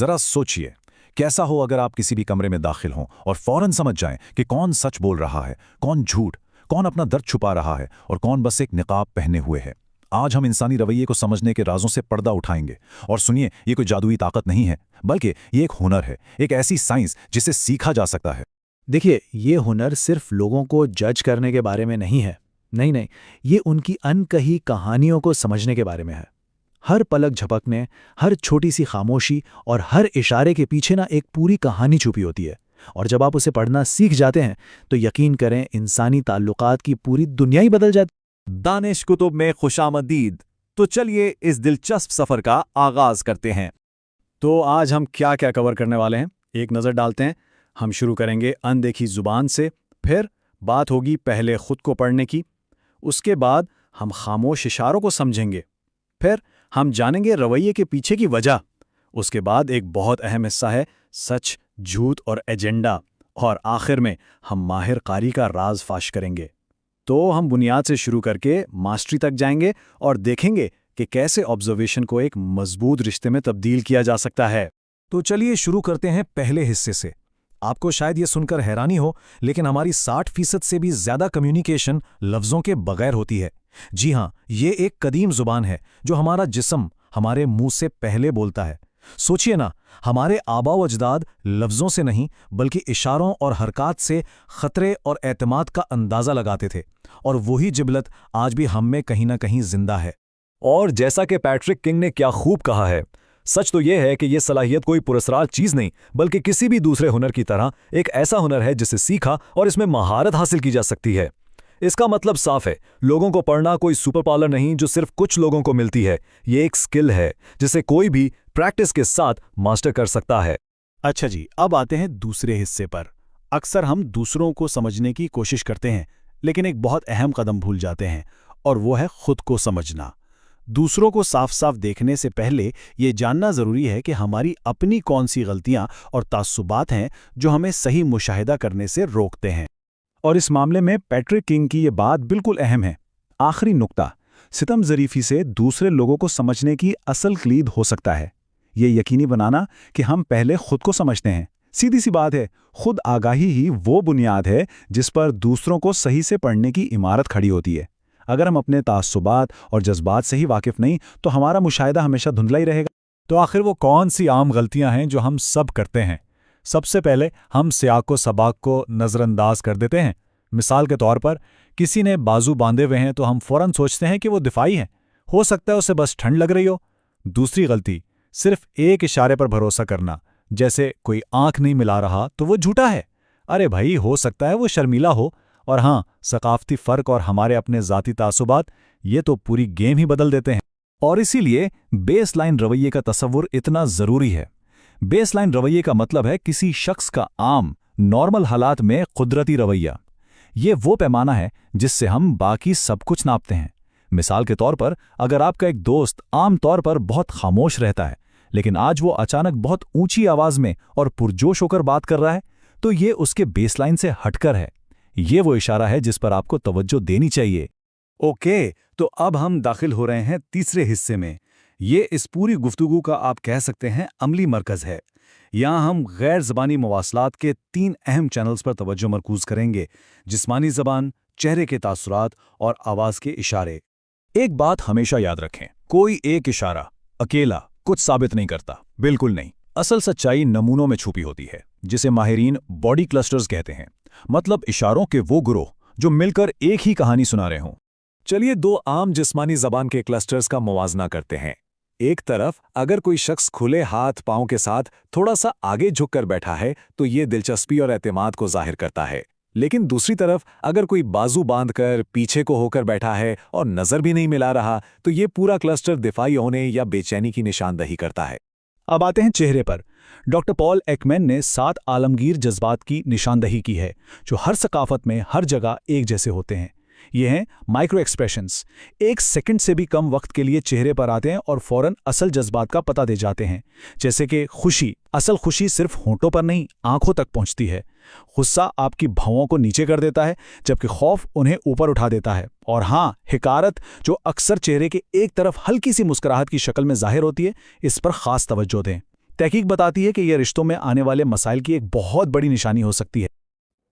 जरा सोचिए, कैसा हो अगर आप किसी भी कमरे में दाखिल हों और फौरन समझ जाएं कि कौन सच बोल रहा है, कौन झूठ, कौन अपना दर्द छुपा रहा है और कौन बस एक निकाब पहने हुए है। आज हम इंसानी रवैये को समझने के राजों से पर्दा उठाएंगे। और सुनिए, ये कोई जादुई ताकत नहीं है, बल्कि ये एक हुनर है, एक ऐसी साइंस जिसे सीखा जा सकता है। देखिए, ये हुनर सिर्फ लोगों को जज करने के बारे में नहीं है। नहीं, ये उनकी अनकही कहानियों को समझने के बारे में है। हर पलक झपकने, हर छोटी सी खामोशी और हर इशारे के पीछे ना एक पूरी कहानी छुपी होती है। और जब आप उसे पढ़ना सीख जाते हैं तो यकीन करें, इंसानी ताल्लुकात की पूरी दुनिया ही बदल जाती। दानिश कुतुब में खुशामदीद। तो चलिए इस दिलचस्प सफर का आगाज करते हैं। तो आज हम क्या क्या कवर करने वाले हैं, एक नज़र डालते हैं। हम शुरू करेंगे अनदेखी ज़ुबान से, फिर बात होगी पहले खुद को पढ़ने की, उसके बाद हम खामोश इशारों को समझेंगे, फिर हम जानेंगे रवैये के पीछे की वजह, उसके बाद एक बहुत अहम हिस्सा है सच, झूठ और एजेंडा, और आखिर में हम माहिर कारी का राज फाश करेंगे। तो हम बुनियाद से शुरू करके मास्टरी तक जाएंगे और देखेंगे कि कैसे ऑब्जर्वेशन को एक मजबूत रिश्ते में तब्दील किया जा सकता है। तो चलिए शुरू करते हैं पहले हिस्से से। आपको शायद ये सुनकर हैरानी हो, लेकिन हमारी 60% से भी ज्यादा कम्युनिकेशन लफ्ज़ों के बगैर होती है। जी हाँ, ये एक कदीम जुबान है जो हमारा जिस्म हमारे मुंह से पहले बोलता है। सोचिए ना, हमारे आबा व अजदाद लफ्ज़ों से नहीं बल्कि इशारों और हरकत से खतरे और एतमाद का अंदाज़ा लगाते थे, और वही जिबलत आज भी हम में कहीं ना कहीं जिंदा है। और जैसा कि पैट्रिक किंग ने क्या खूब कहा है, सच तो यह है कि यह सलाहियत कोई पुरस्कार चीज नहीं, बल्कि किसी भी दूसरे हुनर की तरह एक ऐसा हुनर है जिसे सीखा और इसमें महारत हासिल की जा सकती है। इसका मतलब साफ है, लोगों को पढ़ना कोई सुपर पावर नहीं जो सिर्फ कुछ लोगों को मिलती है। ये एक स्किल है जिसे कोई भी प्रैक्टिस के साथ मास्टर कर सकता है। अच्छा जी, अब आते हैं दूसरे हिस्से पर। अक्सर हम दूसरों को समझने की कोशिश करते हैं, लेकिन एक बहुत अहम कदम भूल जाते हैं, और वो है खुद को समझना। दूसरों को साफ साफ देखने से पहले ये जानना ज़रूरी है कि हमारी अपनी कौन सी गलतियां और तासुबात हैं जो हमें सही मुशाहिदा करने से रोकते हैं। और इस मामले में पैट्रिक किंग की ये बात बिल्कुल अहम है। आखिरी नुक्ता, सितम ज़रीफ़ी से दूसरे लोगों को समझने की असल क्लीद हो सकता है ये यकीनी बनाना कि हम पहले खुद को समझते हैं। सीधी सी बात है, खुद आगाही ही वो बुनियाद है जिस पर दूसरों को सही से पढ़ने की इमारत खड़ी होती है। अगर हम अपने तासुबात और जज्बात से ही वाकिफ नहीं तो हमारा मुशाहिदा हमेशा धुंधला ही रहेगा। तो आखिर वो कौन सी आम गलतियां हैं जो हम सब करते हैं? सबसे पहले हम सियाको सबाक को नज़रअंदाज कर देते हैं। मिसाल के तौर पर, किसी ने बाजू बांधे हुए हैं तो हम फौरन सोचते हैं कि वो दिफाई है, हो सकता है उसे बस ठंड लग रही हो। दूसरी गलती, सिर्फ एक इशारे पर भरोसा करना, जैसे कोई आंख नहीं मिला रहा तो वो झूठा है। अरे भाई, हो सकता है वो शर्मीला हो। और हाँ, सकाफती फ़र्क और हमारे अपने ज़ाती तासुबात, ये तो पूरी गेम ही बदल देते हैं। और इसीलिए बेसलाइन रवैये का तसव्वुर इतना ज़रूरी है। बेसलाइन रवैये का मतलब है किसी शख्स का आम नॉर्मल हालात में कुदरती रवैया। ये वो पैमाना है जिससे हम बाकी सब कुछ नापते हैं। मिसाल के तौर पर, अगर आपका एक दोस्त आम तौर पर बहुत खामोश रहता है, लेकिन आज वो अचानक बहुत ऊंची आवाज़ में और पुरजोश होकर बात कर रहा है, तो ये उसके बेसलाइन से हटकर है। ये वो इशारा है जिस पर आपको तवज्जो देनी चाहिए। ओके, तो अब हम दाखिल हो रहे हैं तीसरे हिस्से में। ये इस पूरी गुफ्तगू का आप कह सकते हैं अमली मरकज़ है। यहाँ हम गैर ज़बानी मवासलात के 3 अहम चैनल्स पर तवज्जो मरकूज़ करेंगे: जिस्मानी ज़बान, चेहरे के तासुरात और आवाज़ के इशारे। एक बात हमेशा याद रखें, कोई एक इशारा अकेला कुछ साबित नहीं करता, बिल्कुल नहीं। असल सच्चाई नमूनों में छुपी होती है, जिसे माहिरीन बॉडी क्लस्टर्स कहते हैं, मतलब इशारों के वो गुरोह जो मिलकर एक ही कहानी सुना रहे हों। चलिए 2 आम जिस्मानी ज़बान के क्लस्टर्स का मुवाजना करते हैं। एक तरफ अगर कोई शख्स खुले हाथ पांव के साथ थोड़ा सा आगे झुककर बैठा है तो ये दिलचस्पी और एतमाद को जाहिर करता है, लेकिन दूसरी तरफ अगर कोई बाजू बांधकर पीछे को होकर बैठा है और नज़र भी नहीं मिला रहा तो ये पूरा क्लस्टर दिफाई होने या बेचैनी की निशानदही करता है। अब आते हैं चेहरे पर। डॉक्टर पॉल एकमैन ने 7 आलमगीर जज्बात की निशानदही की है जो हर सकाफत में हर जगह एक जैसे होते हैं। ये हैं माइक्रो एक्सप्रेशंस। 1 सेकंड से भी कम वक्त के लिए चेहरे पर आते हैं और फौरन असल जज्बात का पता दे जाते हैं। जैसे कि खुशी, असल खुशी सिर्फ होंठों पर नहीं आंखों तक पहुंचती है। गुस्सा आपकी भौंहों को नीचे कर देता है, जबकि खौफ उन्हें ऊपर उठा देता है। और हाँ, हिकारत, जो अक्सर चेहरे के एक तरफ हल्की सी मुस्कुराहट की शक्ल में जाहिर होती है, इस पर खास तवज्जो दें। तहकीक बताती है कि यह रिश्तों में आने वाले मसाइल की एक बहुत बड़ी निशानी हो सकती है।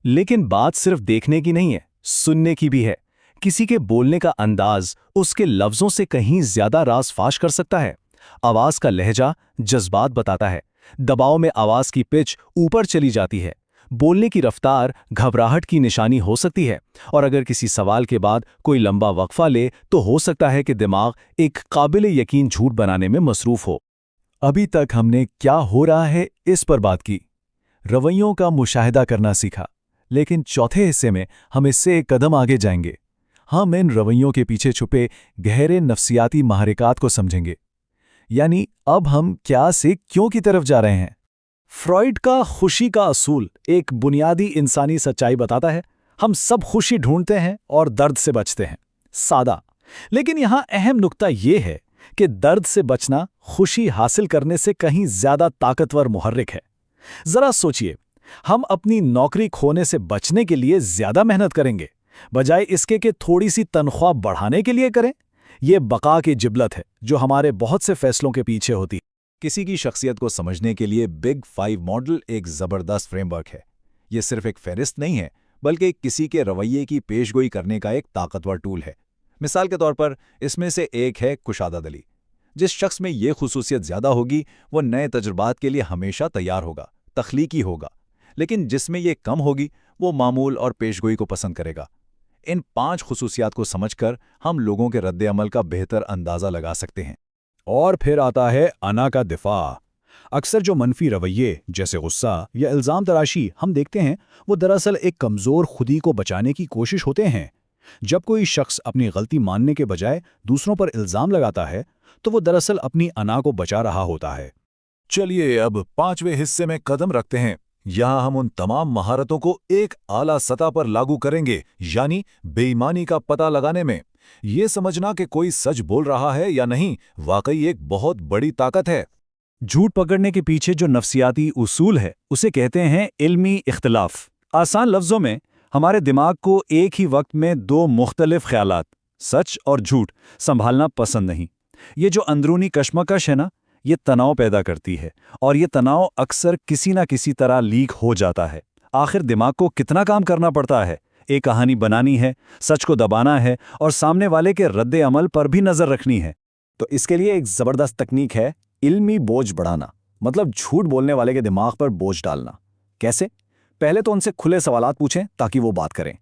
लेकिन बात सिर्फ देखने की नहीं है, सुनने की भी है। किसी के बोलने का अंदाज उसके लफ्जों से कहीं ज्यादा राज फाश कर सकता है। आवाज का लहजा जज्बात बताता है। दबाव में आवाज की पिच ऊपर चली जाती है। बोलने की रफ्तार घबराहट की निशानी हो सकती है। और अगर किसी सवाल के बाद कोई लंबा वक्फा ले तो हो सकता है कि दिमाग एक काबिल यकीन झूठ बनाने में मसरूफ हो। अभी तक हमने क्या हो रहा है इस पर बात की, रवैयों का मुशाहिदा करना सीखा, लेकिन चौथे हिस्से में हम इससे एक कदम आगे जाएंगे। हम इन रवैयों के पीछे छुपे गहरे नफ्सियाती महरिकात को समझेंगे। यानी अब हम क्या से क्यों की तरफ जा रहे हैं। फ्रॉइड का खुशी का असूल एक बुनियादी इंसानी सच्चाई बताता है। हम सब खुशी ढूंढते हैं और दर्द से बचते हैं। सादा, लेकिन यहां अहम नुक्ता यह है कि दर्द से बचना खुशी हासिल करने से कहीं ज्यादा ताकतवर मुहर्रिक है। जरा सोचिए, हम अपनी नौकरी खोने से बचने के लिए ज्यादा मेहनत करेंगे बजाय इसके कि थोड़ी सी तनख्वाह बढ़ाने के लिए करें। यह बका की जिबलत है जो हमारे बहुत से फैसलों के पीछे होती है। किसी की शख्सियत को समझने के लिए बिग 5 मॉडल एक जबरदस्त फ्रेमवर्क है। ये सिर्फ एक फहरिस्त नहीं है, बल्कि किसी के रवैये की पेशगोई करने का एक ताकतवर टूल है। मिसाल के तौर पर इसमें से एक है कुशादा दिली। जिस शख्स में ये खुसूसियत ज्यादा होगी वो नए तजुर्बात के लिए हमेशा तैयार होगा, तख्लीकी होगा। लेकिन जिसमें ये कम होगी वो मामूल और पेशगोई को पसंद करेगा। इन 5 खुसूसियात को समझकर हम लोगों के रद्द अमल का बेहतर अंदाजा लगा सकते हैं। और फिर आता है अना का दिफा। अक्सर जो मनफी रवैये जैसे गुस्सा या इल्ज़ाम तराशी हम देखते हैं वो दरअसल एक कमज़ोर खुदी को बचाने की कोशिश होते हैं। जब कोई शख्स अपनी गलती मानने के बजाय दूसरों पर इल्ज़ाम लगाता है तो वो दरअसल अपनी अना को बचा रहा होता है। चलिए अब 5वें हिस्से में कदम रखते हैं। यहाँ हम उन तमाम महारतों को एक आला सतह पर लागू करेंगे, यानी बेईमानी का पता लगाने में। ये समझना कि कोई सच बोल रहा है या नहीं वाकई एक बहुत बड़ी ताकत है। झूठ पकड़ने के पीछे जो नफ्सियाती उसूल है उसे कहते हैं इल्मी इख्तिलाफ। आसान लफ्ज़ों में हमारे दिमाग को एक ही वक्त में 2 मुख्तलिफ ख्यालात, सच और झूठ, संभालना पसंद नहीं। ये जो अंदरूनी कश्मकश है ना, ये तनाव पैदा करती है और ये तनाव अक्सर किसी ना किसी तरह लीक हो जाता है। आखिर दिमाग को कितना काम करना पड़ता है। एक कहानी बनानी है, सच को दबाना है और सामने वाले के रद्द अमल पर भी नज़र रखनी है। तो इसके लिए एक ज़बरदस्त तकनीक है इल्मी बोझ बढ़ाना, मतलब झूठ बोलने वाले के दिमाग पर बोझ डालना। कैसे? पहले तो उनसे खुले सवालात पूछें ताकि वो बात करें।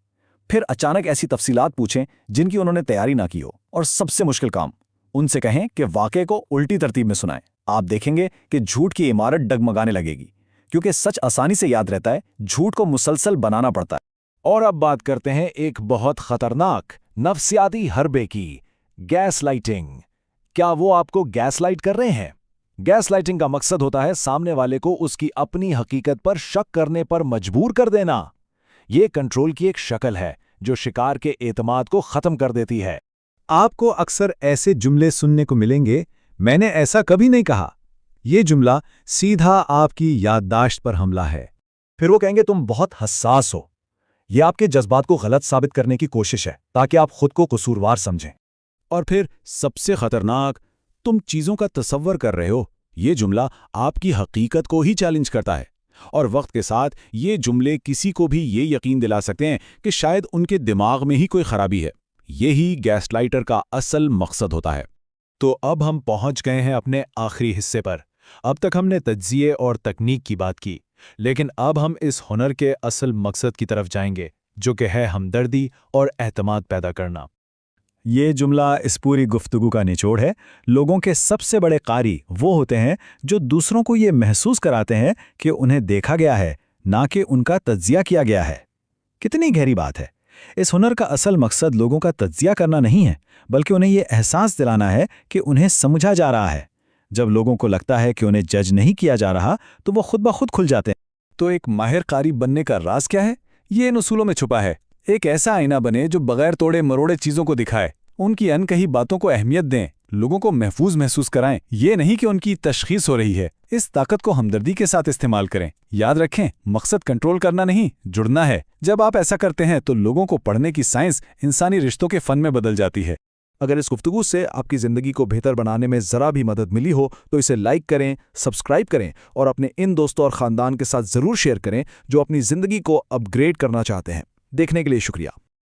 फिर अचानक ऐसी तफसीलात पूछें जिनकी उन्होंने तैयारी ना की हो। और सबसे मुश्किल काम, उनसे कहें कि वाक़े को उल्टी तरतीब में सुनाएं। आप देखेंगे कि झूठ की इमारत डगमगाने लगेगी, क्योंकि सच आसानी से याद रहता है, झूठ को मुसलसल बनाना पड़ता है। और अब बात करते हैं एक बहुत खतरनाक नफ्सियाती हरबे की, गैस लाइटिंग। क्या वो आपको गैस लाइट कर रहे हैं? गैस लाइटिंग का मकसद होता है सामने वाले को उसकी अपनी हकीकत पर शक करने पर मजबूर कर देना। ये कंट्रोल की एक शक्ल है जो शिकार के एतमाद को खत्म कर देती है। आपको अक्सर ऐसे जुमले सुनने को मिलेंगे, मैंने ऐसा कभी नहीं कहा। ये जुमला सीधा आपकी याददाश्त पर हमला है। फिर वो कहेंगे तुम बहुत हसास हो। ये आपके जज्बात को गलत साबित करने की कोशिश है ताकि आप खुद को कसूरवार समझें। और फिर सबसे खतरनाक, तुम चीज़ों का तसव्वुर कर रहे हो। ये जुमला आपकी हकीकत को ही चैलेंज करता है। और वक्त के साथ ये जुमले किसी को भी ये यकीन दिला सकते हैं कि शायद उनके दिमाग में ही कोई खराबी है। यही गैसलाइटर का असल मकसद होता है। तो अब हम पहुंच गए हैं अपने आखिरी हिस्से पर। अब तक हमने तज्जिये और तकनीक की बात की, लेकिन अब हम इस हुनर के असल मकसद की तरफ जाएंगे, जो कि है हमदर्दी और एतमाद पैदा करना। ये जुमला इस पूरी गुफ्तगू का निचोड़ है। लोगों के सबसे बड़े कारी वो होते हैं जो दूसरों को ये महसूस कराते हैं कि उन्हें देखा गया है, ना कि उनका तज्जिया किया गया है। कितनी गहरी बात है। इस हुनर का असल मकसद लोगों का तज्जिया करना नहीं है, बल्कि उन्हें ये एहसास दिलाना है कि उन्हें समझा जा रहा है। जब लोगों को लगता है कि उन्हें जज नहीं किया जा रहा, तो वो खुद ब खुद खुल जाते हैं। तो एक माहिर कारी बनने का राज क्या है? ये इन उसूलों में छुपा है। एक ऐसा आईना बने जो बगैर तोड़े मरोड़े चीजों को दिखाए, उनकी अनकही बातों को अहमियत दें, लोगों को महफूज महसूस कराएं। ये नहीं कि उनकी तशखीस हो रही है। इस ताकत को हमदर्दी के साथ इस्तेमाल करें। याद रखें, मकसद कंट्रोल करना नहीं, जुड़ना है। जब आप ऐसा करते हैं तो लोगों को पढ़ने की साइंस इंसानी रिश्तों के फन में बदल जाती है। اگر اس گفتگو سے آپ کی زندگی کو بہتر بنانے میں ذرا بھی مدد ملی ہو تو اسے لائک کریں، سبسکرائب کریں اور اپنے ان دوستوں اور خاندان کے ساتھ ضرور شیئر کریں جو اپنی زندگی کو اپ گریڈ کرنا چاہتے ہیں۔ دیکھنے کے لیے شکریہ۔